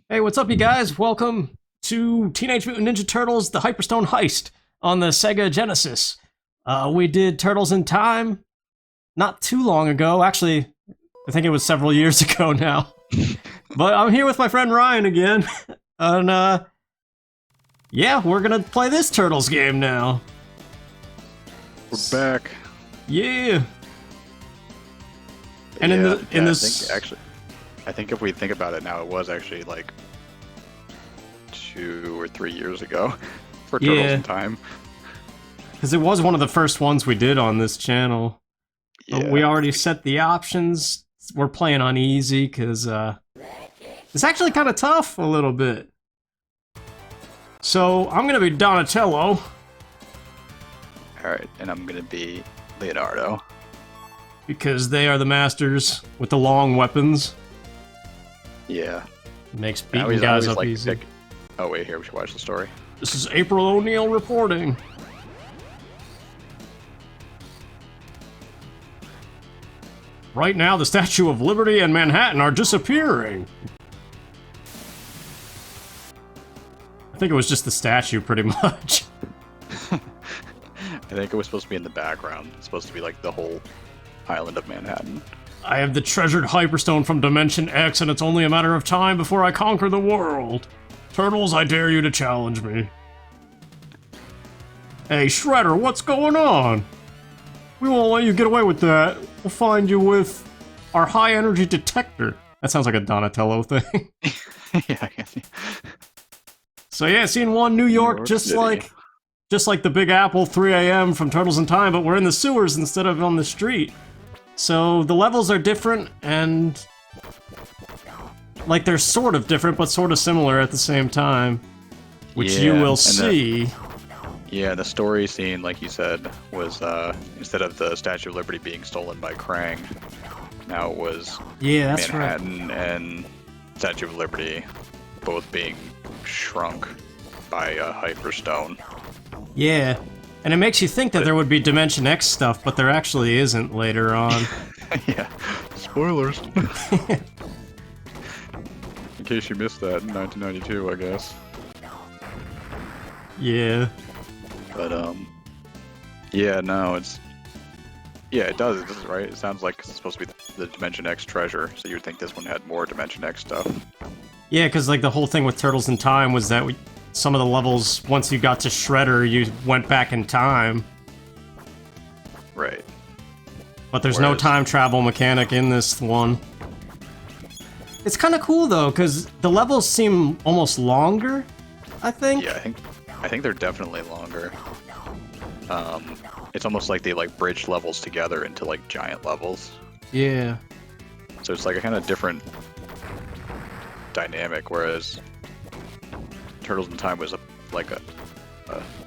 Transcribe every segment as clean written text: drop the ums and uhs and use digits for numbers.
Hey, what's up, you guys? Welcome to Teenage Mutant Ninja Turtles: The Hyperstone Heist on the Sega Genesis. We did Turtles in Time not too long ago. Actually, I think it was several years ago now. But I'm here with my friend Ryan again. And, yeah, we're gonna play this Turtles game now. We're back. Yeah. And Yeah, in this... I think if we think about it now, it was actually like 2 or 3 years ago for Turtles in Time. Because it was one of the first ones we did on this channel. Yeah. We already set the options. We're playing on easy because it's actually kind of tough a little bit. So I'm gonna be Donatello. Alright, and I'm gonna be Leonardo. Because they are the masters with the long weapons. Yeah. Makes beating guys up easy. Oh wait, here, we should watch the story. This is April O'Neil reporting. Right now, the Statue of Liberty and Manhattan are disappearing. I think it was just the statue, pretty much. I think it was supposed to be in the background. It's supposed to be like the whole island of Manhattan. I have the treasured Hyperstone from Dimension X, and it's only a matter of time before I conquer the world. Turtles, I dare you to challenge me. Hey, Shredder, what's going on? We won't let you get away with that. We'll find you with our high-energy detector. That sounds like a Donatello thing. Yeah, I guess. So yeah, Scene 1, New York, just like the Big Apple, 3 a.m. from Turtles in Time, but we're in the sewers instead of on the street. So the levels are different, and like they're sort of different, but sort of similar at the same time, which you will see. The story scene, like you said, was instead of the Statue of Liberty being stolen by Krang, now it was that's Manhattan and Statue of Liberty both being shrunk by a Hyperstone. Yeah. And it makes you think that there would be Dimension X stuff, but there actually isn't later on. Yeah. Spoilers. In case you missed that in 1992, I guess. Yeah. But, yeah, no, it's... Yeah, it does, right? It sounds like it's supposed to be the Dimension X treasure, so you'd think this one had more Dimension X stuff. Yeah, because, like, the whole thing with Turtles in Time was that some of the levels, once you got to Shredder, you went back in time. Right. But there's no time travel mechanic in this one. It's kind of cool, though, because the levels seem almost longer, I think. Yeah, I think they're definitely longer. It's almost like they, like, bridge levels together into, like, giant levels. Yeah. So it's, like, a kind of different dynamic, whereas Turtles in Time was a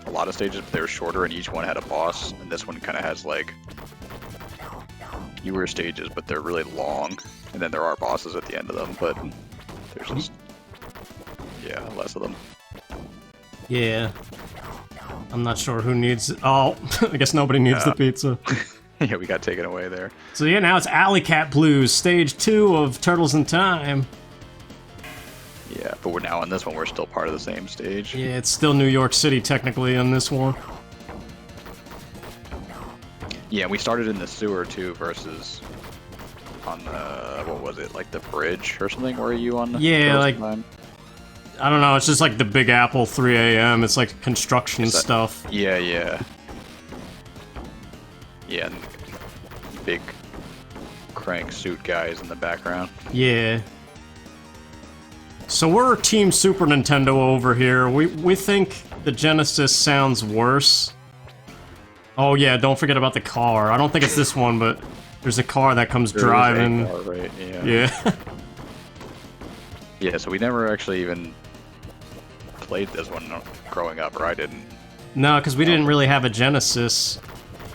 lot of stages, but they were shorter, and each one had a boss. And this one kind of has like fewer stages, but they're really long. And then there are bosses at the end of them, but there's just less of them. Yeah. I'm not sure who needs. Oh, I guess nobody needs the pizza. Yeah, we got taken away there. So yeah, now it's Alley Cat Blues, stage 2 of Turtles in Time. Yeah, but we're now on this one, we're still part of the same stage. Yeah, it's still New York City, technically, on this one. Yeah, we started in the sewer, too, versus on the, what was it, like the bridge or something? Where are you on? Yeah, like, I don't know, it's just like the Big Apple, 3 a.m., it's like construction stuff. Yeah. Yeah, and big crank suit guys in the background. Yeah. So we're Team Super Nintendo over here. We think the Genesis sounds worse. Oh yeah, don't forget about the car. I don't think it's this one, but there's a car that comes driving. Car, right? Yeah. Yeah, so we never actually even played this one growing up, or I didn't. No, because we didn't really have a Genesis.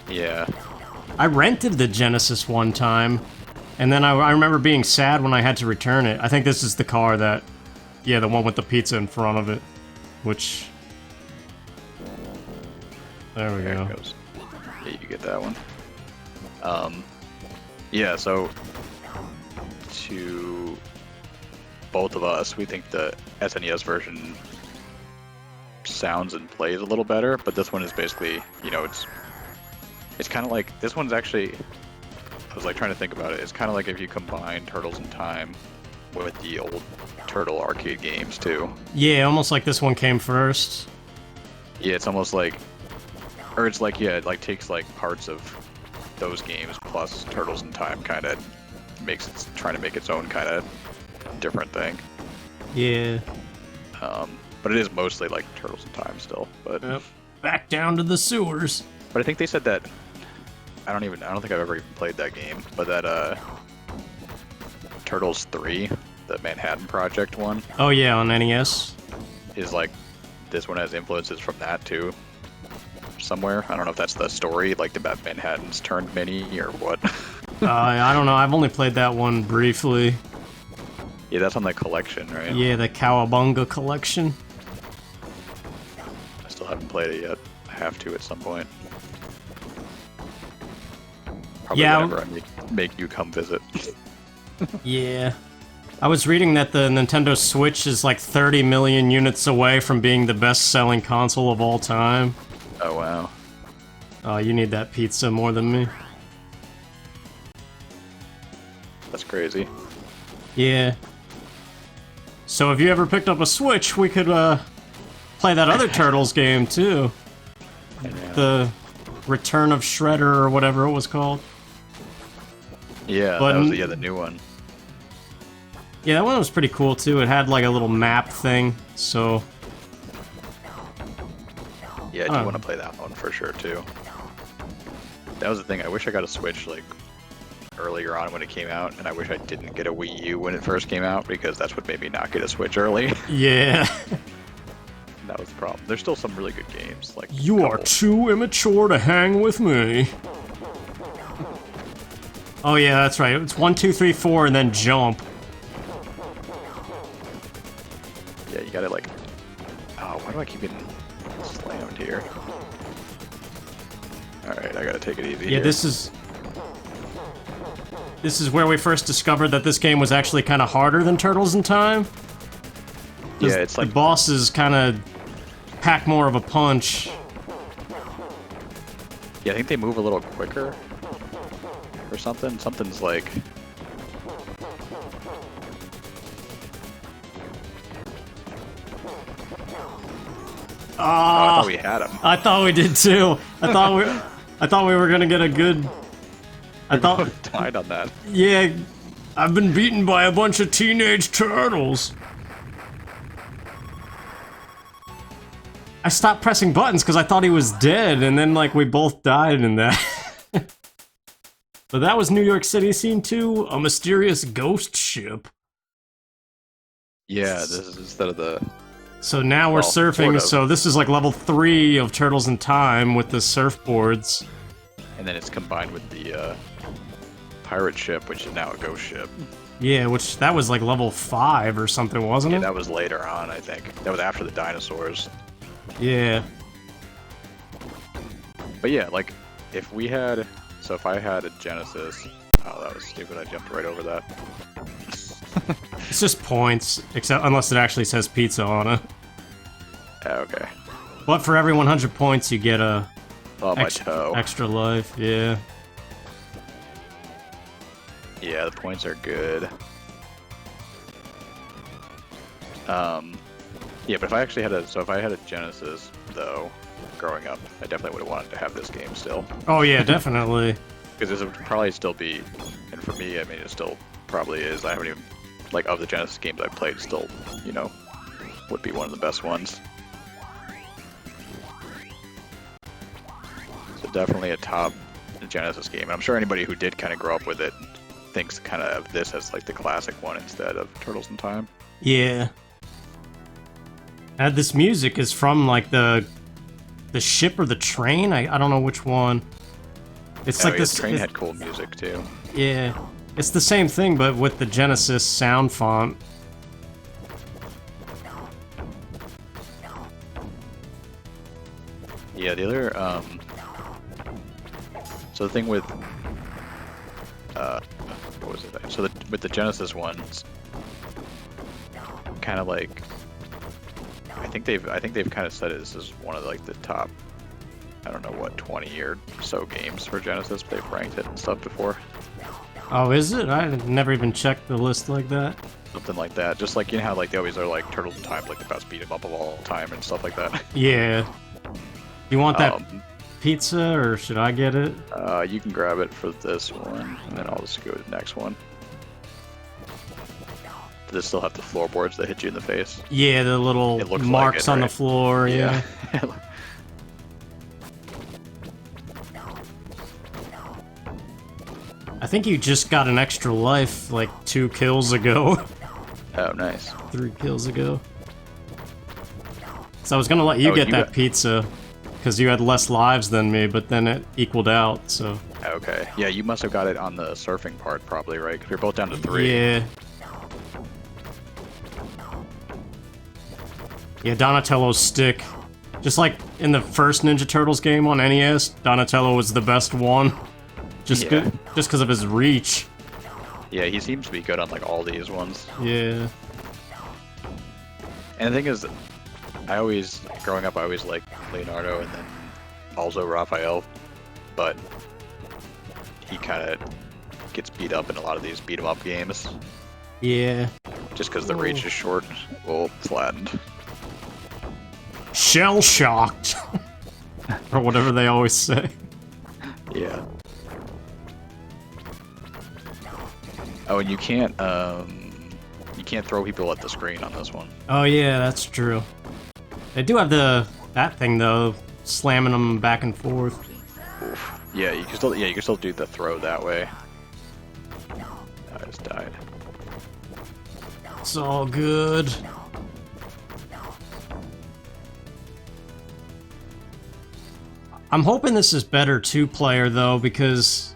Yeah. I rented the Genesis one time, and then I remember being sad when I had to return it. I think this is the car that... Yeah, the one with the pizza in front of it, which... There we go. It goes. Yeah, you get that one. Yeah, so... To both of us, we think the SNES version sounds and plays a little better, but this one is basically, you know, it's kind of like, this one's actually, I was like trying to think about it, it's kind of like if you combine Turtles in Time with the old Turtle arcade games too. Yeah, almost like this one came first. Yeah, it's almost like, or it's like, yeah, it like takes like parts of those games plus Turtles in Time, kind of makes it, trying to make its own kind of different thing. Yeah. But it is mostly like Turtles in Time still. But Yep. Back down to the sewers. But I think they said that, I don't think I've ever even played that game, but that Turtles 3, the Manhattan Project one. Oh yeah, on NES. Is like, this one has influences from that too. Somewhere. I don't know if that's the story, like the Manhattan's turned mini or what. I don't know, I've only played that one briefly. Yeah, that's on the collection, right? Yeah, the Cowabunga collection. I still haven't played it yet. I have to at some point. Probably Yeah. whenever I make you come visit. Yeah. I was reading that the Nintendo Switch is like 30 million units away from being the best-selling console of all time. Oh, wow. Oh, you need that pizza more than me. That's crazy. Yeah. So if you ever picked up a Switch, we could play that other Turtles game too. Yeah. The Return of Shredder or whatever it was called. Yeah, But that was the new one. Yeah, that one was pretty cool too. It had like a little map thing, so... Yeah, I do want to play that one for sure too. That was the thing. I wish I got a Switch like earlier on when it came out, and I wish I didn't get a Wii U when it first came out, because that's what made me not get a Switch early. Yeah. That was the problem. There's still some really good games. Like You are too immature to hang with me. Oh yeah, that's right. It's 1, 2, 3, 4, and then jump. Yeah, you gotta like... Oh, why do I keep getting slammed here? Alright, I gotta take it easy Yeah, here. this is where we first discovered that this game was actually kind of harder than Turtles in Time. Yeah, it's like... The bosses kind of pack more of a punch. Yeah, I think they move a little quicker. Or something. Something's like... Oh, I thought we had him. I thought we did too. I thought we were gonna get a good. I thought. Died on that. Yeah, I've been beaten by a bunch of teenage turtles. I stopped pressing buttons because I thought he was dead, and then like we both died in that. But that was New York City Scene 2, a mysterious ghost ship. Yeah, this is instead of the... So now we're surfing, sort of. so this is like level 3 of Turtles in Time with the surfboards. And then it's combined with the pirate ship, which is now a ghost ship. Yeah, which, that was like level 5 or something, wasn't Yeah, it? that was later on, I think. That was after the dinosaurs. Yeah. But yeah, like, if we had... So if I had a Genesis... Oh, that was stupid, I jumped right over that. It's just points, except unless it actually says pizza on it. Yeah, okay. But for every 100 points, you get a Oh, my toe. extra life, yeah. Yeah, the points are good. Yeah, but if I actually had if I had a Genesis, though, growing up, I definitely would have wanted to have this game still. Oh yeah, definitely. Because this would probably still be, and for me, I mean, it still probably is. I haven't even, like, of the Genesis games I've played, still, you know, would be one of the best ones. So definitely a top Genesis game. And I'm sure anybody who did kind of grow up with it thinks kind of this as, like, the classic one instead of Turtles in Time. Yeah. And this music is from like the ship or the train. I don't know which one. It's like yeah, this. The train had cool music too. Yeah, it's the same thing, but with the Genesis sound font. Yeah, the other so the thing with what was it? So with the Genesis ones, kind of like, I think they've kind of said it, this is one of like the top, I don't know what, 20 or so games for Genesis. They've ranked it and stuff before. Oh, is it? I never even checked the list like that. Something like that. Just like, you know how like they always are like Turtles in Time, like the best beat 'em up of all time and stuff like that. Yeah. You want that pizza, or should I get it? You can grab it for this one, and then I'll just go to the next one. Does it still have the floorboards that hit you in the face? Yeah, the little marks on the floor, yeah. I think you just got an extra life like 2 kills ago. Oh, nice. 3 kills ago. So I was gonna let you get that pizza, because you had less lives than me, but then it equaled out, so... Okay. Yeah, you must have got it on the surfing part, probably, right? Because we're both down to 3. Yeah. Yeah, Donatello's stick. Just like in the first Ninja Turtles game on NES, Donatello was the best one. Just because of his reach. Yeah, he seems to be good on like all these ones. Yeah. And the thing is, growing up, I always liked Leonardo and then also Raphael, but he kind of gets beat up in a lot of these beat 'em up games. Yeah. Just because the reach is short, well, flattened. Shell shocked. Or whatever they always say. Yeah. Oh, and you can't throw people at the screen on this one. Oh yeah, that's true. They do have that thing though, slamming them back and forth. Oof. Yeah, you can still do the throw that way. I just died. It's all good. I'm hoping this is better 2-player though, because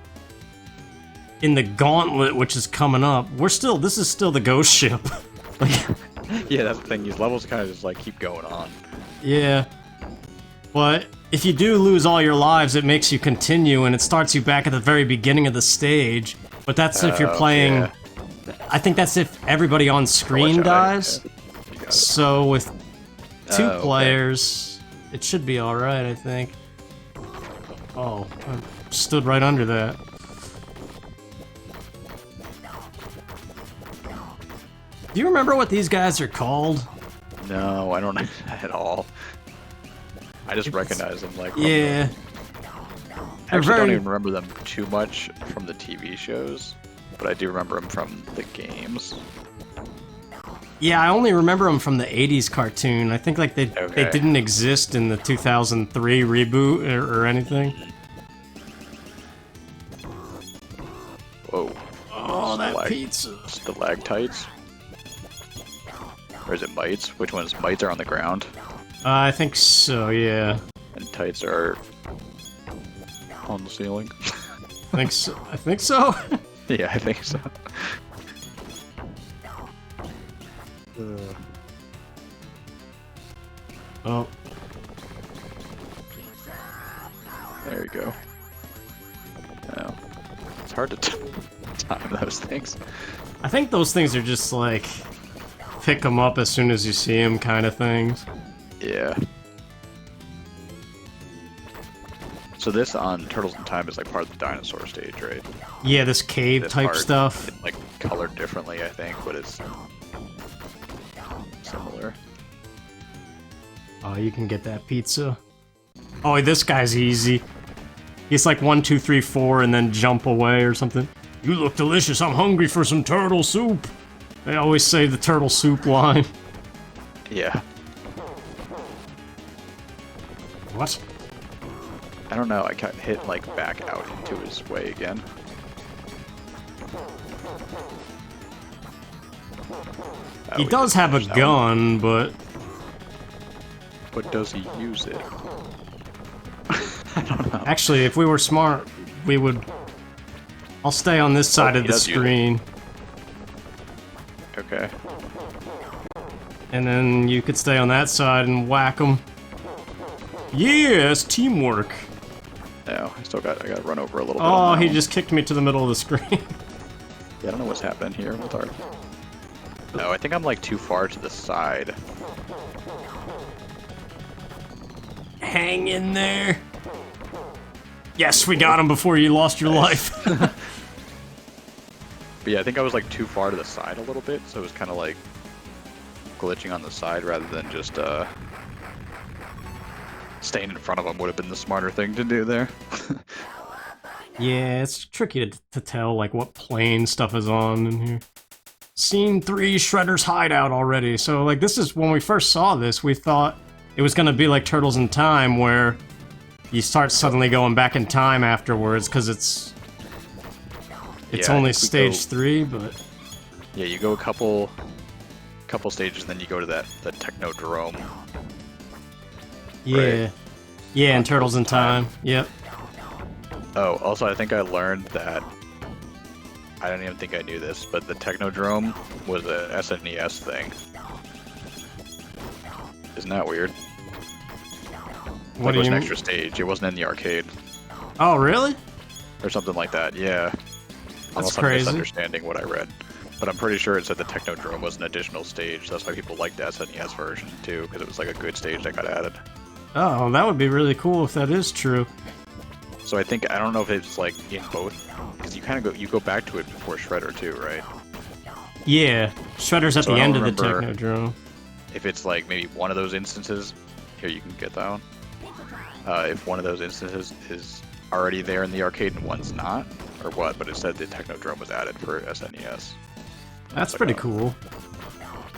in the Gauntlet, which is coming up, this is still the ghost ship. Like, yeah, that's the thing. These levels kind of just like keep going on. Yeah, but if you do lose all your lives, it makes you continue, and it starts you back at the very beginning of the stage. But that's if you're playing. Yeah. I think that's if everybody on screen dies. Yeah. So with 2 players, it should be all right, I think. Oh, I stood right under that. Do you remember what these guys are called? No, I don't at all. I just recognize them like... Yeah. I actually don't even remember them too much from the TV shows, but I do remember them from the games. Yeah, I only remember them from the 80s cartoon. I think like they didn't exist in the 2003 reboot or anything. Whoa. Oh, that pizza. Stalactites? Or is it mites? Which ones? Mites are on the ground. I think so, yeah. And tights are on the ceiling. I think so. Yeah, I think so. Oh. There you go. Oh. It's hard to time those things. I think those things are just like pick them up as soon as you see them kind of things. Yeah. So this on Turtles in Time is like part of the dinosaur stage, right? Yeah, this cave type stuff. It's like colored differently, I think, but it's similar. Oh, you can get that pizza. Oh, this guy's easy. He's like 1, 2, 3, 4, and then jump away or something. You look delicious. I'm hungry for some turtle soup. They always say the turtle soup line. Yeah. What? I don't know. I got hit like back out into his way again. He does have a gun, but does he use it? I don't know. Actually, if we were smart, we would... I'll stay on this side of the screen. Okay. And then you could stay on that side and whack him. Yes, teamwork. No, I gotta run over a little bit. Oh, he just kicked me to the middle of the screen. Yeah, I don't know what's happening here with our... Oh, I think I'm like too far to the side. Hang in there. Yes, we got him before you lost your life. But yeah, I think I was like too far to the side a little bit, so it was kind of like glitching on the side rather than just staying in front of him would have been the smarter thing to do there. Yeah, it's tricky to tell like what plane stuff is on in here. Scene 3, Shredder's hideout already. So like this is when we first saw this, we thought it was gonna be like Turtles in Time, where you start suddenly going back in time afterwards because it's Yeah, only stage 3, but yeah, you go a couple stages, and then you go to the Technodrome. yeah, Right. yeah, and Turtles in Time. Yep. Oh, also I think I learned that, I don't even think I knew this, but the Technodrome was a SNES thing. Isn't that weird? What Like do it was you an mean? extra stage. It wasn't in the arcade Oh, really? or something like that. Yeah. Unless I'm crazy. misunderstanding what I read. But I'm pretty sure it said the Technodrome was an additional stage. That's why people liked the SNES version too, because it was like a good stage that got added. Oh, that would be really cool if that is true. So I don't know if it's like in both, because you go back to it before Shredder too, right? Yeah, Shredder's at So the I end don't of the remember- Technodrome. If it's like maybe one of those instances, here you can get that one. If one of those instances is already there in the arcade and one's not, or what, but it said the Technodrome was added for SNES. That's Like, pretty cool.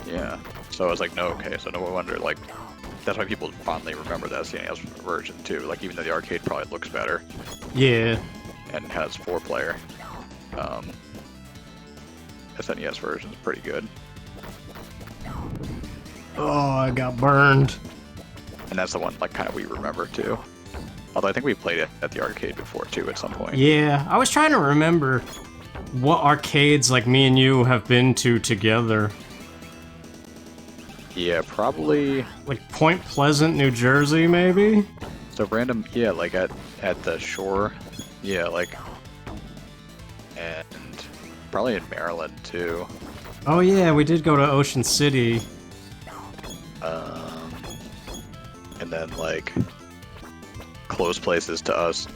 Yeah. So I was like, no, okay, so no wonder, like, that's why people fondly remember the SNES version too. Like, even though the arcade probably looks better Yeah. and has 4-player, SNES version's pretty good. Oh, I got burned. And that's the one, like, kind of we remember too. Although I think we played it at the arcade before too at some point. Yeah, I was trying to remember what arcades like me and you have been to together. Yeah, probably. Like Point Pleasant, New Jersey, maybe? So random, yeah, like at the shore, yeah, like, and probably in Maryland too. Oh yeah, we did go to Ocean City. And then like close places to us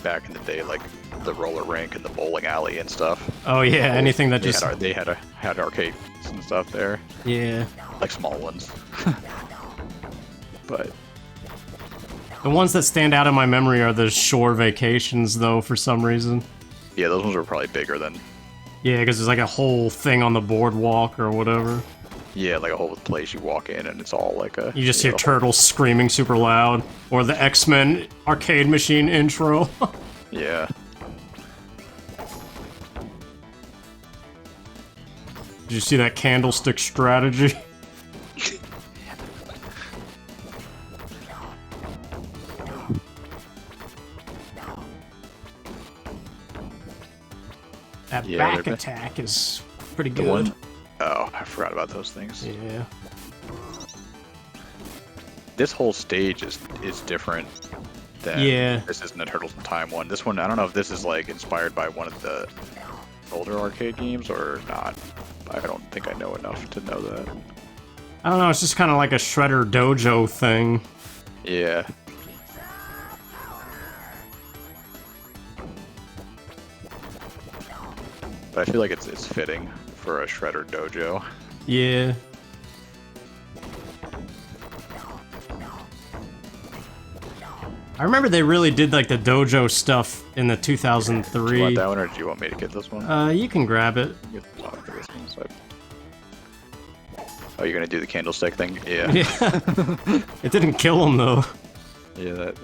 back in the day, like the roller rink and the bowling alley and stuff. Oh yeah, anything that just... They had arcades and stuff there, Yeah. like small ones. But The ones that stand out in my memory are the shore vacations, though, for some reason. yeah, those ones were probably bigger than, Yeah, because there's like a whole thing on the boardwalk or whatever. yeah, like a whole place you walk in and it's all like a... You just hear the whole- turtles screaming super loud. Or the X-Men arcade machine intro. Yeah. Did you see that candlestick strategy? That Yeah, back they're- attack is pretty The good. one... Oh, I forgot about those things. Yeah. This whole stage is different than... Yeah. This isn't a Turtles in Time one. This one, I don't know if this is like inspired by one of the older arcade games or not. I don't think I know enough to know that. I don't know, it's just kind of like a Shredder Dojo thing. Yeah. But I feel like it's fitting for a Shredder Dojo. Yeah. I remember they really did like the dojo stuff in the Do you 2003. want that one, or do you want me to get this one? You can grab it. Get this one, for this one, so oh, you're gonna do the candlestick thing? Yeah. Yeah. It didn't kill him though. Yeah, that...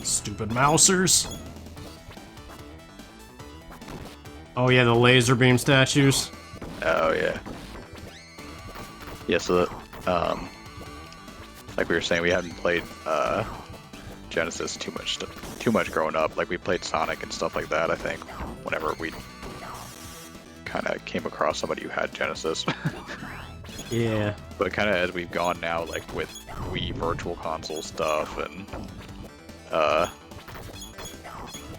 Stupid mousers. Oh yeah, the laser beam statues. Oh, yeah. Yeah, so, like we were saying, we hadn't played, Genesis too much growing up. Like, we played Sonic and stuff like that, I think, whenever we kind of came across somebody who had Genesis. Yeah. But kind of as we've gone now, like, with Wii Virtual Console stuff and,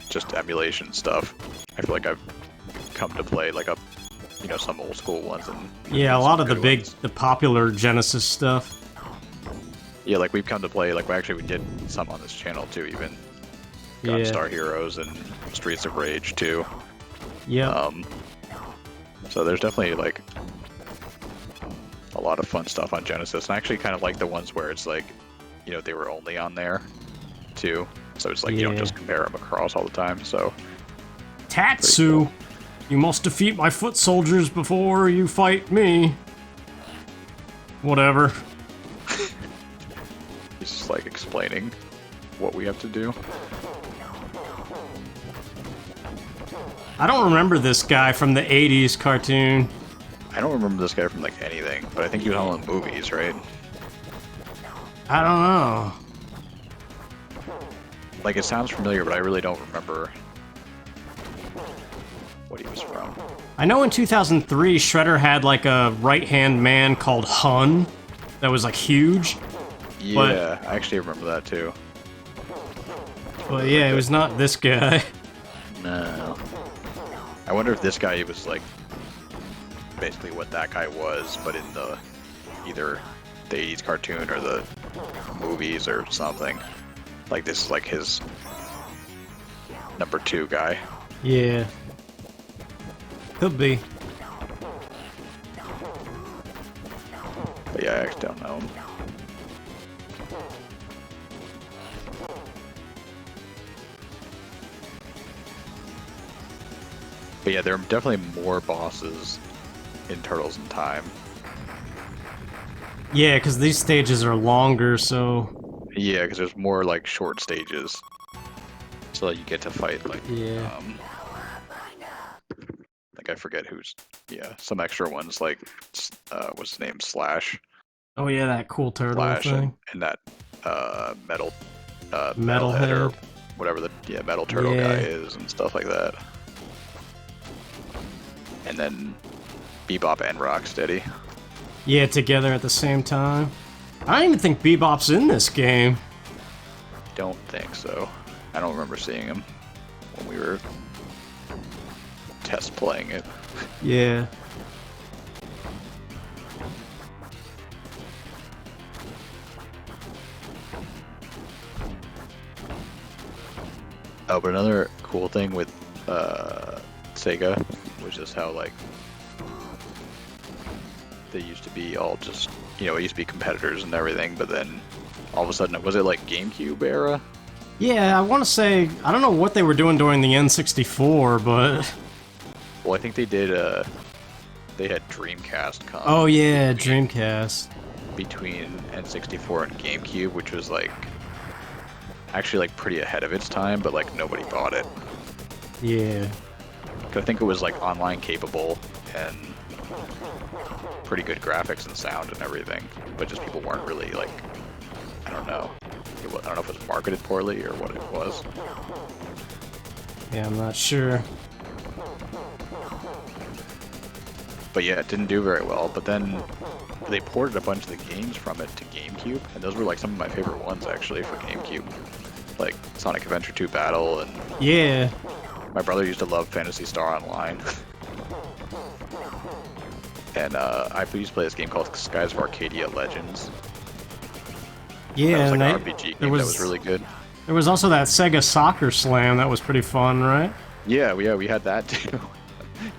just emulation stuff. I feel like I've come to play like some old school ones and Yeah, a lot of the ones. the popular Genesis stuff. Yeah, like we've come to play, like we did some on this channel too, even Yeah. Gunstar Heroes and Streets of Rage too. Yeah. So there's definitely like a lot of fun stuff on Genesis, and I actually kind of like the ones where it's like, they were only on there too. So it's like you don't Yeah. just compare them across all the time. So Tatsu, cool. you must defeat my foot soldiers before you fight me. Whatever. He's just like explaining what we have to do. I don't remember this guy from the 80s cartoon. I don't remember this guy from like anything, but I think he was on the movies, right? I don't know. Like it sounds familiar, but I really don't remember what he was from. I know in 2003, Shredder had like a right-hand man called Hun that was like huge. Yeah, I actually remember that too. But yeah, it was not this guy. No. I wonder if this guy was like basically what that guy was, but in either the 80s cartoon or the movies or something. Like this is like his number 2 guy. Yeah. Could be. But yeah, I actually don't know him. But yeah, there are definitely more bosses in Turtles in Time. Yeah, because these stages are longer, so... Yeah, because there's more like short stages. So you get to fight like... Yeah. I forget who's... Yeah, some extra ones like... what's his name? Slash. Oh yeah, that cool turtle Slash thing. and that metal... Metalhead. or whatever the metal turtle Yeah. guy is and stuff like that. And then Bebop and Rocksteady. Yeah, together at the same time. I don't even think Bebop's in this game. Don't think so. I don't remember seeing him when we were test playing it. Yeah. Oh, but another cool thing with Sega was just how like they used to be all just, it used to be competitors and everything, but then all of a sudden, was it like GameCube era? Yeah, I want to say, I don't know what they were doing during the N64, but... Well, I think they did, they had Dreamcast come. Oh yeah, Dreamcast. Between N64 and GameCube, which was like, actually like pretty ahead of its time, but like nobody bought it. Yeah. 'Cause I think it was like online capable and pretty good graphics and sound and everything, but just people weren't really like, I don't know. I don't know if it was marketed poorly or what it was. Yeah, I'm not sure. But yeah, it didn't do very well. But then they ported a bunch of the games from it to GameCube, and those were like some of my favorite ones actually for GameCube. Like Sonic Adventure 2 Battle, and Yeah. my brother used to love Phantasy Star Online. And I used to play this game called Skies of Arcadia Legends. Yeah, That was like and an they- RPG there game that was really good. There was also that Sega Soccer Slam that was pretty fun, right? Yeah, we had that too.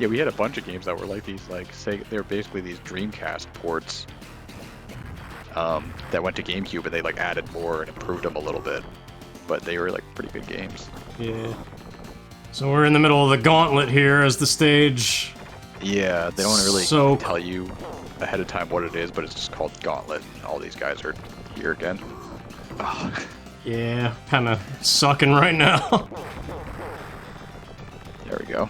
Yeah, we had a bunch of games that were like these, like, say, they're basically these Dreamcast ports that went to GameCube, and they like added more and improved them a little bit. But they were like pretty good games. Yeah. So we're in the middle of the gauntlet here as the stage. Yeah, they don't really So- tell you ahead of time what it is, but it's just called Gauntlet, and all these guys are here again. Oh, Yeah, kind of sucking right now. there we go.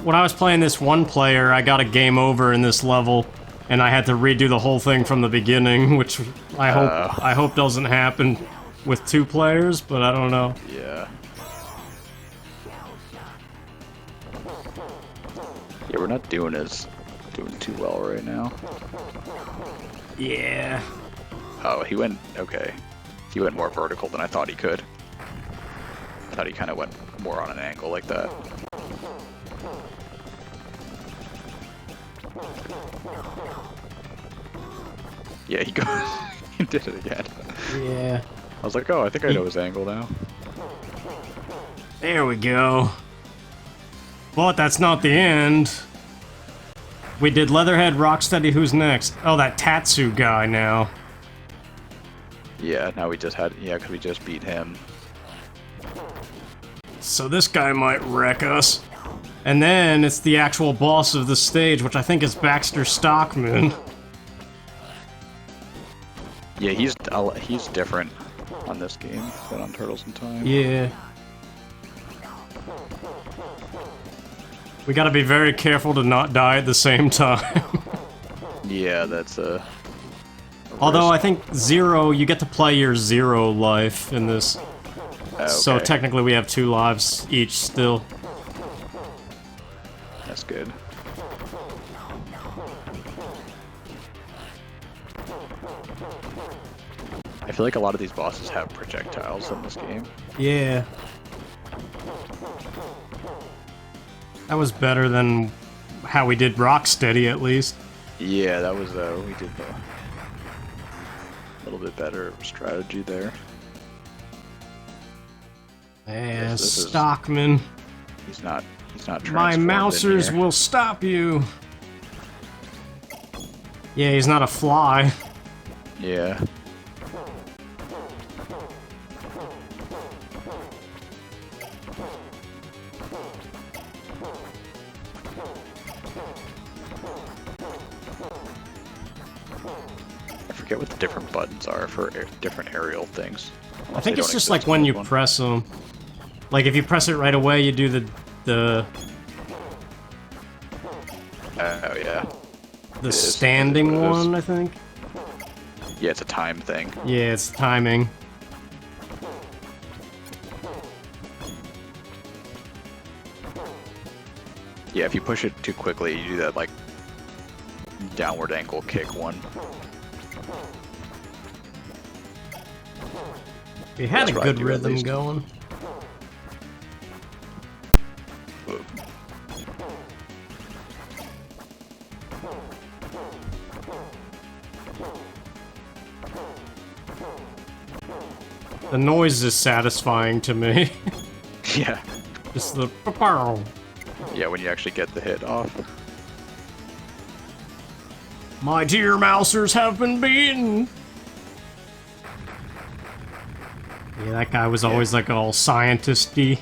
When I was playing this one player, I got a game over in this level, and I had to redo the whole thing from the beginning, which I hope doesn't happen with 2 players, but I don't know. Yeah. Yeah, we're not doing as doing too well right now. Yeah. Oh, he went, okay. He went more vertical than I thought he could. I thought he kind of went more on an angle like that. Yeah, he goes. He did it again. Yeah. I was like, oh, I think I know his angle now. There we go. But that's not the end. We did Leatherhead, Rocksteady, who's next? Oh, that Tatsu guy now. Yeah, now we just had, yeah, because we just beat him. So this guy might wreck us. And then it's the actual boss of the stage, which I think is Baxter Stockman. Yeah, he's different on this game than on Turtles in Time. Yeah. We gotta be very careful to not die at the same time. Yeah, that's a Although I risk. think Zero, you get to play your Zero life in this. Okay. So technically we have 2 lives each still. That's good. I feel like a lot of these bosses have projectiles in this game. Yeah. That was better than how we did Rocksteady, at least. Yeah, that was we did a little bit better strategy there. Yeah, This is- Stockman. He's not My transformed in mousers here. will stop you. Yeah, he's not a fly. Yeah. I forget what the different buttons are for different aerial things. I Unless think they it's don't just exist like in when this you one. press them. Like if you press it right away, you do the Oh yeah. is. standing It is what it is. one, I think. Yeah, it's a time thing. Yeah, it's timing. Yeah, if you push it too quickly, you do that like downward ankle kick one. He had That's a what I good do, at rhythm least. going. Ooh. The noise is satisfying to me. Yeah. Just the pow. Yeah, when you actually get the hit off. My dear mousers have been beaten. Yeah, that guy was always like all scientist-y.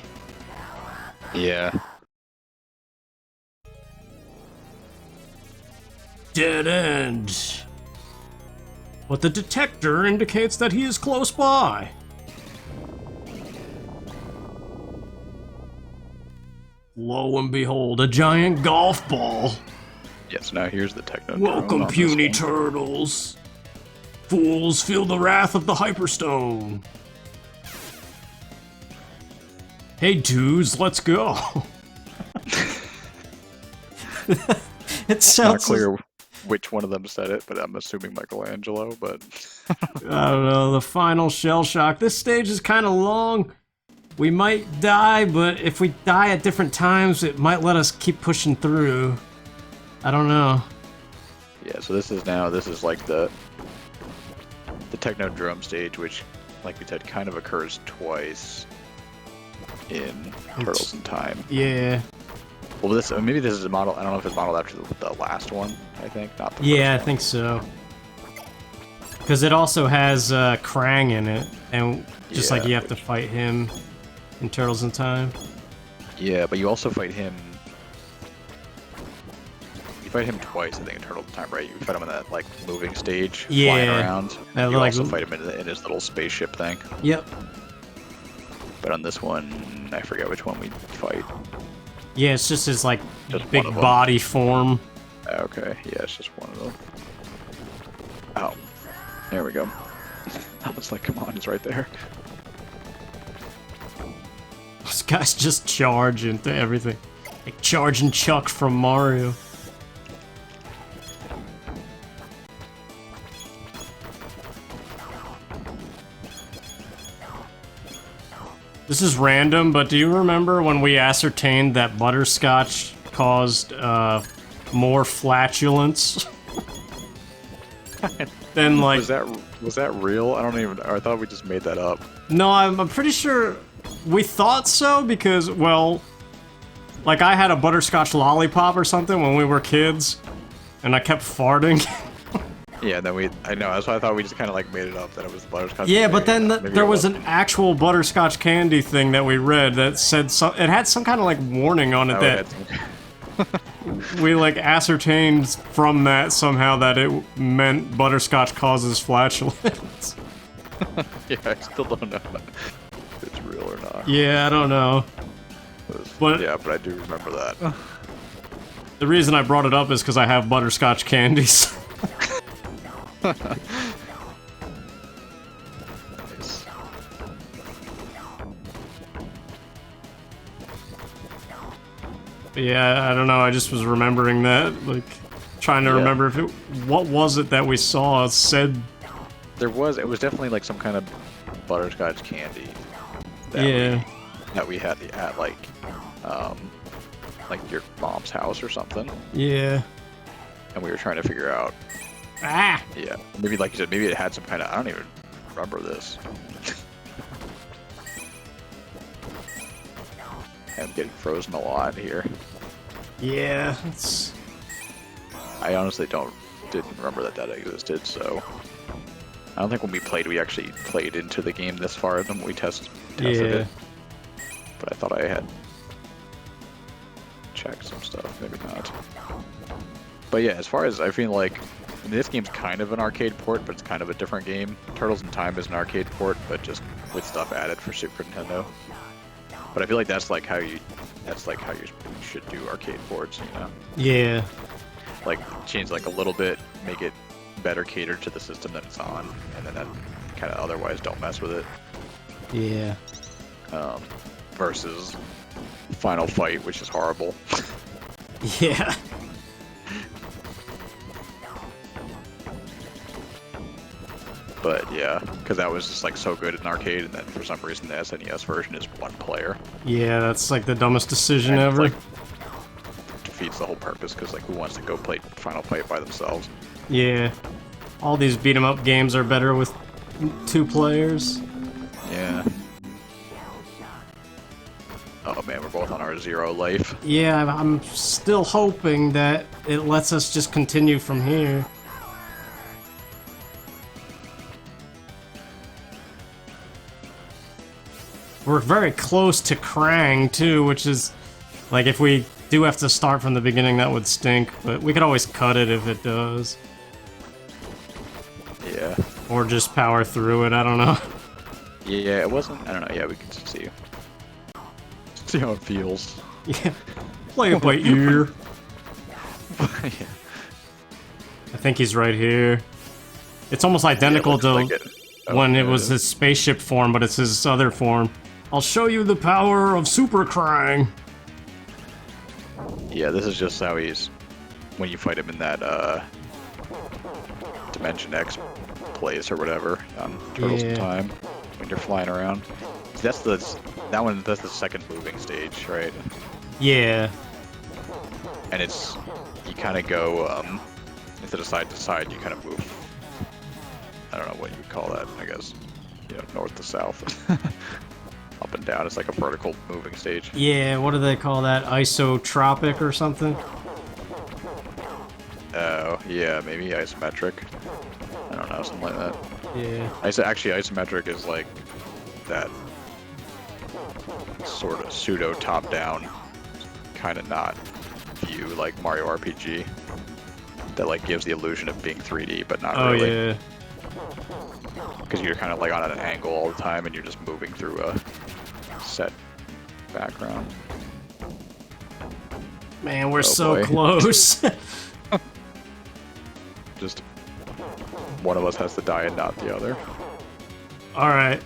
Yeah. Dead end. But the detector indicates that he is close by. Lo and behold, a giant golf ball. Yes, now here's the techno. Welcome, puny turtles. Fools, feel the wrath of the Hyperstone. Hey, dudes, let's go. It Not sounds clear which one of them said it, but I'm assuming Michelangelo, but I don't know, the final shell shock. This stage is kind of long. We might die, but if we die at different times, it might let us keep pushing through. I don't know. yeah, so this is like the techno drum stage, which, like we said, kind of occurs twice in Turtles in Time. Yeah. Well, maybe this is a model. I don't know if it's modeled after the last one. I think not. The Yeah, I first think so. Because it also has Krang in it, and just like Yeah, you have to fight him in Turtles in Time. one. Yeah, but you also fight him. You fight him twice, I think, in Turtles in Time, right? You fight him in that like moving stage, flying Yeah. around. That And you like- also fight him in his little spaceship thing. Yep. But on this one, I forget which one we fight. Yeah, it's just his like Just big one of them. body form. Okay, yeah, it's just one of them. Oh, there we go. I was like, come on, it's right there. This guy's just charge into everything. Like charging Chuck from Mario. This is random, but do you remember when we ascertained that butterscotch caused more flatulence than like? Was that real? I don't even. I thought we just made that up. No, I'm pretty sure we thought so because, well, like I had a butterscotch lollipop or something when we were kids, and I kept farting. Yeah, then I know, that's why I thought we just kind of like made it up that it was the butterscotch. Yeah, but then Maybe there it was an actual butterscotch candy thing that we read that said it had some kind of like warning on it Oh, that we like ascertained from that somehow that it meant butterscotch causes flatulence. Yeah, I still don't know if it's real or not. Yeah, I don't know. But yeah, but I do remember that. The reason I brought it up is because I have butterscotch candies. Nice. Yeah, I don't know. I just was remembering that, like, trying to remember if it. What was it that we saw said? It was definitely like some kind of butterscotch candy. That we had at like your mom's house or something. Yeah. And we were trying to figure out. Ah. Yeah, maybe like you said, maybe it had some kind of. I don't even remember this. I'm getting frozen a lot here. Yeah, it's. I honestly didn't remember that existed, so I don't think when we played, we actually played into the game this far than we tested it. But I thought I had checked some stuff, maybe not. But yeah, as far as I feel like, I mean, this game's kind of an arcade port, but it's kind of a different game. Turtles in Time is an arcade port, but just with stuff added for Super Nintendo. But I feel like that's like how you should do arcade ports, you know? Yeah. Like change like a little bit, make it better catered to the system that it's on, and then that kind of otherwise don't mess with it. Yeah. Versus Final Fight, which is horrible. Yeah. But yeah, because that was just like so good in arcade, and then for some reason the SNES version is one player. Yeah, that's like the dumbest decision And ever. like, defeats the whole purpose, because like who wants to go play Final Fight by themselves? Yeah. All these beat 'em up games are better with 2 players. Yeah. Oh man, we're both on our 0 life. Yeah, I'm still hoping that it lets us just continue from here. We're very close to Krang, too, which is... Like, if we do have to start from the beginning, that would stink, but we could always cut it if it does. Yeah. Or just power through it, I don't know. Yeah, it wasn't. I don't know. Yeah, we can see. See how it feels. Yeah. Play it by ear. Yeah. I think he's right here. It's almost identical to like it. when it was his spaceship form, but it's his other form. I'll show you the power of Super Krang. Yeah, this is just how he's when you fight him in that Dimension X place or whatever on Turtles in Time when you're flying around. That's the second moving stage, right? Yeah. And it's you kind of go instead of side to side, you kind of move. I don't know what you would call that. I guess north to south. Up and down. It's like a vertical moving stage. Yeah, what do they call that? Isotropic or something? Oh, yeah, maybe isometric. I don't know, something like that. Yeah. Actually, isometric is like that sort of pseudo top-down, kind of not view like Mario RPG. That like gives the illusion of being 3D, but not really. Oh, yeah. Because you're kind of like on an angle all the time, and you're just moving through a set background. Man, we're so close. Just one of us has to die and not the other. Alright.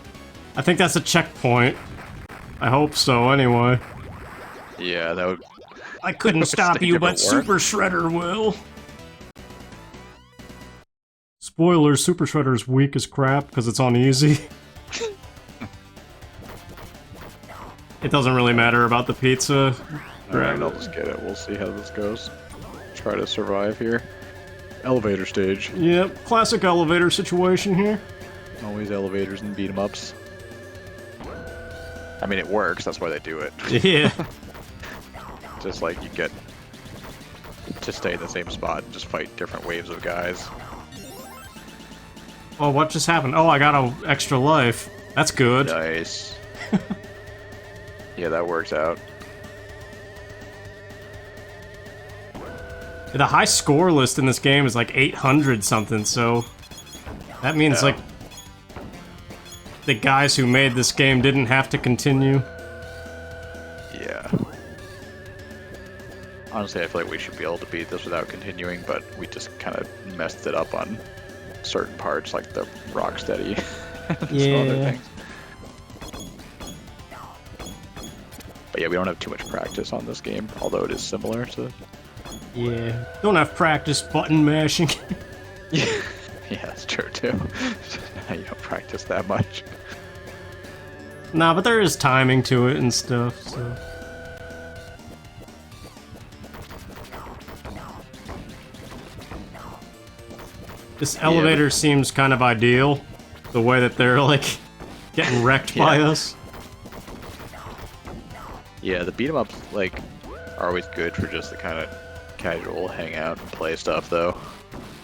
I think that's a checkpoint. I hope so, anyway. Yeah, that would... I couldn't stop you, but Super Shredder will. Spoiler, Super Shredder's weak as crap because it's on easy. It doesn't really matter about the pizza. Alright, I'll just get it. We'll see how this goes. Try to survive here. Elevator stage. Yep, classic elevator situation here. Always elevators and beat 'em ups. I mean, it works. That's why they do it. Yeah. Just like you get to stay in the same spot and just fight different waves of guys. Oh, what just happened? Oh, I got an extra life. That's good. Nice. Yeah, that works out. The high score list in this game is like 800 something, so that means like the guys who made this game didn't have to continue. Yeah. Honestly, I feel like we should be able to beat this without continuing, but we just kind of messed it up on certain parts, like the Rocksteady and some other things. But yeah, we don't have too much practice on this game, although it is similar to... Yeah. Don't have practice button mashing. Yeah, that's true too. You don't practice that much. Nah, but there is timing to it and stuff, so... This elevator seems kind of ideal. The way that they're, like, getting wrecked by us. Yeah, the beat-em-ups, like, are always good for just the kind of casual hangout and play stuff, though.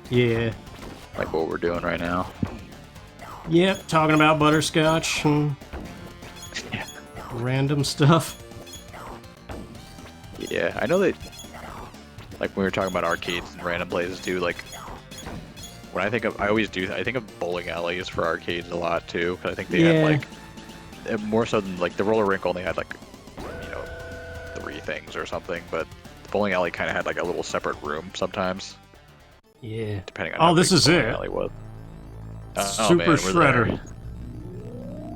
Yeah. Like what we're doing right now. Yep, talking about butterscotch and random stuff. Yeah, I know that, like, when we were talking about arcades and random places, too, like, when I think of, I think of bowling alleys for arcades a lot, too, because I think they had, like, more so than, like, the roller rink only had, like, you know, 3 things or something, but the bowling alley kind of had, like, a little separate room sometimes. Yeah. Depending on how this big is the bowling it. alley was. Super Shredder.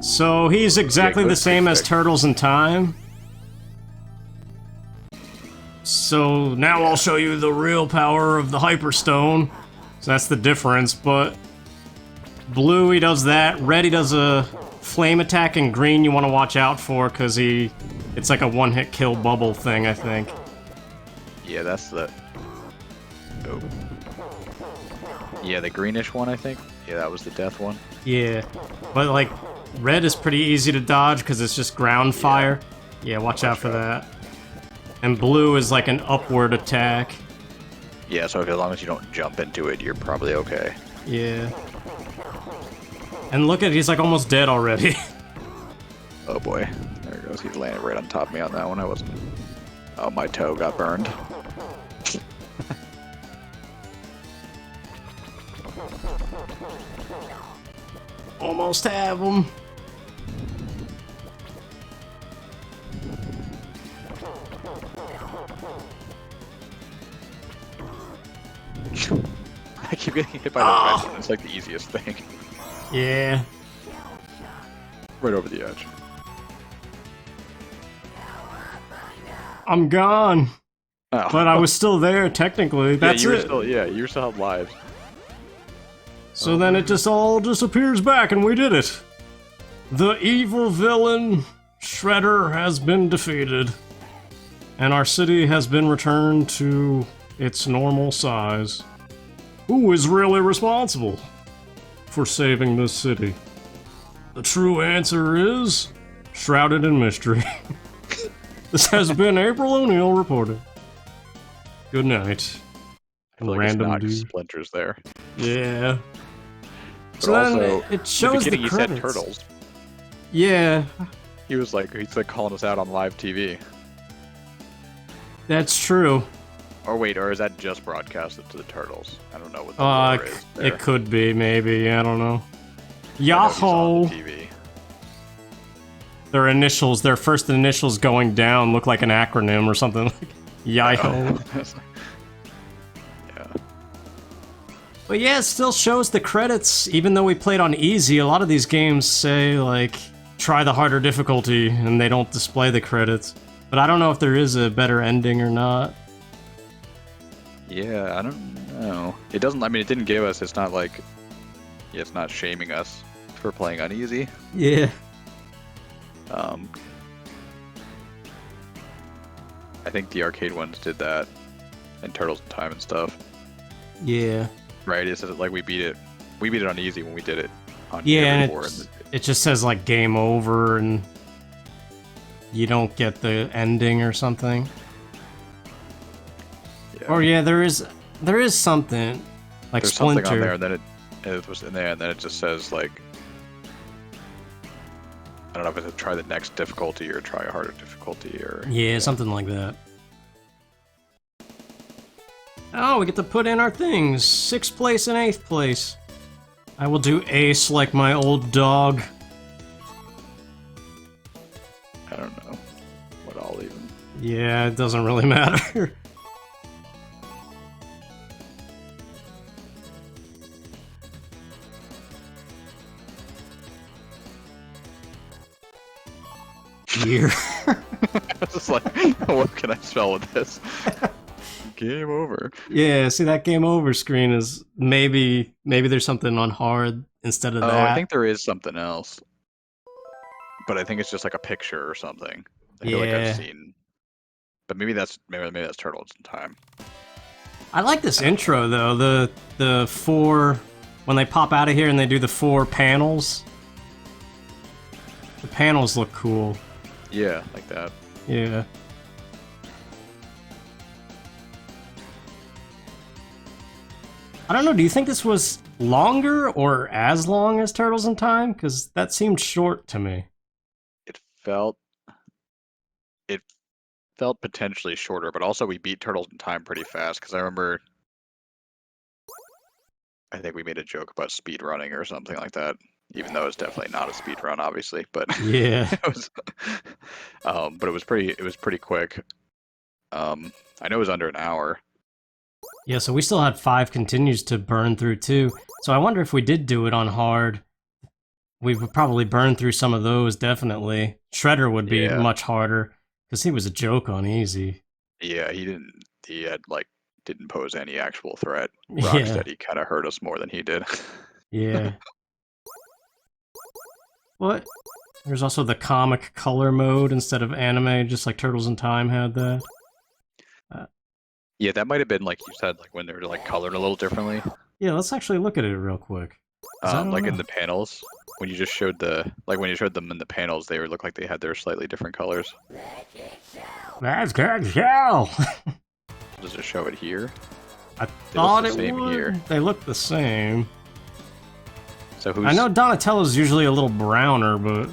So he's exactly the same as Turtles in Time. So now I'll show you the real power of the Hyperstone. So that's the difference, but blue he does that, red he does a flame attack, and green you want to watch out for because it's like a one-hit kill bubble thing, I think. Yeah, that's the... Oh. Yeah, the greenish one, I think. Yeah, that was the death one. Yeah, but like, red is pretty easy to dodge because it's just ground fire. Yeah, watch out for that. And blue is like an upward attack. Yeah, so as long as you don't jump into it, you're probably okay. Yeah. And look at, he's like almost dead already. Oh boy. There he goes. He's landing right on top of me on that one. I wasn't... Oh, my toe got burned. Almost have him. I keep getting hit by the fence. It's like the easiest thing. Yeah. Right over the edge. I'm gone. Oh. But I was still there, technically. That's it. You still have lives. So then it just all disappears back and we did it. The evil villain, Shredder, has been defeated. And our city has been returned to its normal size. Who is really responsible for saving this city? The true answer is shrouded in mystery. This has been April O'Neil reporting. Good night. I feel like Random it's not dude. Splinters there. Yeah. But So also, then it shows the he credits. said turtles. Yeah, He's like calling us out on live TV. that's true. Or wait, or is that just broadcasted to the turtles? I don't know what the lore is there. It could be, maybe, I don't know. I know he's on Yahoo! the TV. Their initials, their first initials going down look like an acronym or something like Yahoo! Yeah. But yeah, it still shows the credits, even though we played on easy. A lot of these games say, like, try the harder difficulty, and they don't display the credits. But I don't know if there is a better ending or not. Yeah, I don't know. It doesn't, I mean, it didn't give us, it's not like, yeah, it's not shaming us for playing uneasy. Yeah. I think the arcade ones did that, and Turtles in Time and stuff. Yeah. Right? It's like we beat it on easy when we did it on Yeah, and before. it just says like game over and you don't get the ending or something. Yeah. Or yeah, there is something like There's Splinter. something on there, and then it was in there, and then it just says like, I don't know if it's a try the next difficulty or try a harder difficulty or Yeah, something like that. Oh, we get to put in our things. 6th place and 8th place. I will do ace like my old dog. I don't know what I'll even. Yeah, it doesn't really matter. Year. I was just like, what can I spell with this? Game over. Yeah, see that game over screen is maybe there's something on hard instead of Oh, that. I think there is something else, but I think it's just like a picture or something. I feel like I've Yeah. seen, but maybe that's Turtles in Time. I like this intro though. The 4 when they pop out of here and they do the 4 panels. The panels look cool. Yeah, like that. Yeah. I don't know, do you think this was longer or as long as Turtles in Time? Because that seemed short to me. It felt potentially shorter, but also we beat Turtles in Time pretty fast because I remember. I think we made a joke about speed running or something like that, even though it's definitely not a speed run, obviously. But Yeah. it was, but it was pretty quick. I know it was under an hour. Yeah, so we still had 5 continues to burn through too. So I wonder if we did do it on hard, we would probably burn through some of those, definitely. Shredder would be Yeah. much harder, because he was a joke on easy. Yeah, he had like didn't pose any actual threat. Yeah. Rocksteady kind of hurt us more than he did. Yeah. What? There's also the comic color mode instead of anime, just like Turtles in Time had that. Yeah, that might have been like you said, like when they were like colored a little differently. Yeah, let's actually look at it real quick. Like in the panels, when you just showed when you showed them in the panels, they looked like they had their slightly different colors. That's good show. Does it show it here? I They look thought the it same would. here. They look the same. So who's? I know Donatello's usually a little browner, but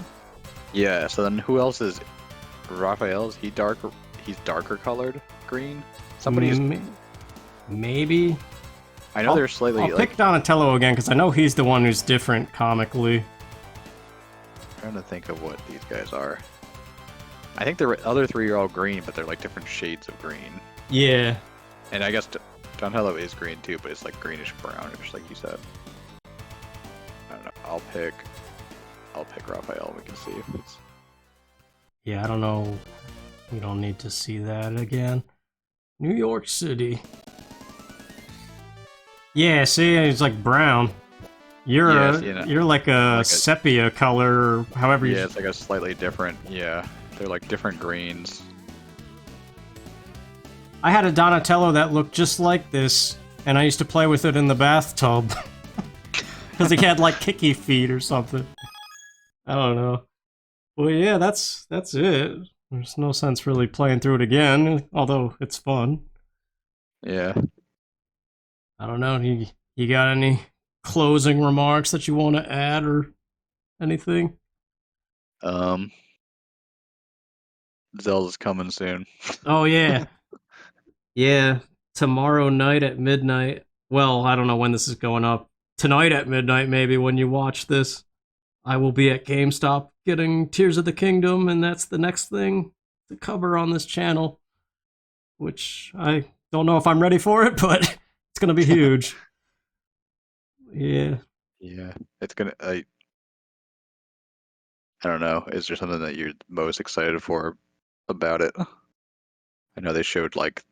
Yeah. So then who else is? Raphael's he's darker colored green. Somebody's. maybe. I know they're slightly. I'll like, pick Donatello again because I know he's the one who's different comically. trying to think of what these guys are. I think the other 3 are all green, but they're like different shades of green. Yeah. And I guess Donatello is green too, but it's like greenish brownish, like you said. I don't know. I'll pick Raphael. We can see if it's. Yeah, I don't know. We don't need to see that again. New York City. Yeah, see, it's like brown. You're you're like a sepia color, or however you. Yeah, it's like a slightly different. Yeah, they're like different greens. I had a Donatello that looked just like this, and I used to play with it in the bathtub. Because he had like kicky feet or something. I don't know. Well, yeah, that's it. There's no sense really playing through it again, although it's fun. Yeah. I don't know. You got any closing remarks that you want to add or anything? Zelda's coming soon. Oh yeah. Yeah, tomorrow night at midnight. Well, I don't know when this is going up. Tonight at midnight, maybe, when you watch this. I will be at GameStop getting Tears of the Kingdom, and that's the next thing to cover on this channel. Which I don't know if I'm ready for it, but it's gonna be huge. Yeah. Yeah, it's gonna. I don't know. Is there something that you're most excited for about it? I know they showed like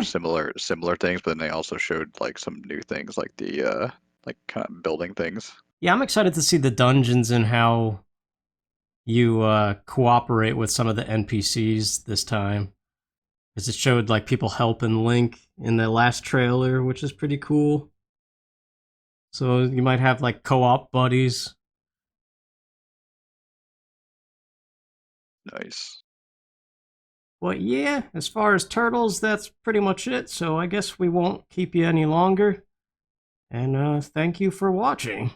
similar things, but then they also showed like some new things, like the like kind of building things. Yeah, I'm excited to see the dungeons and how you cooperate with some of the NPCs this time. Because it showed like people helping Link in the last trailer, which is pretty cool. So you might have like co-op buddies. Nice. But yeah, as far as turtles, that's pretty much it. So I guess we won't keep you any longer. And thank you for watching.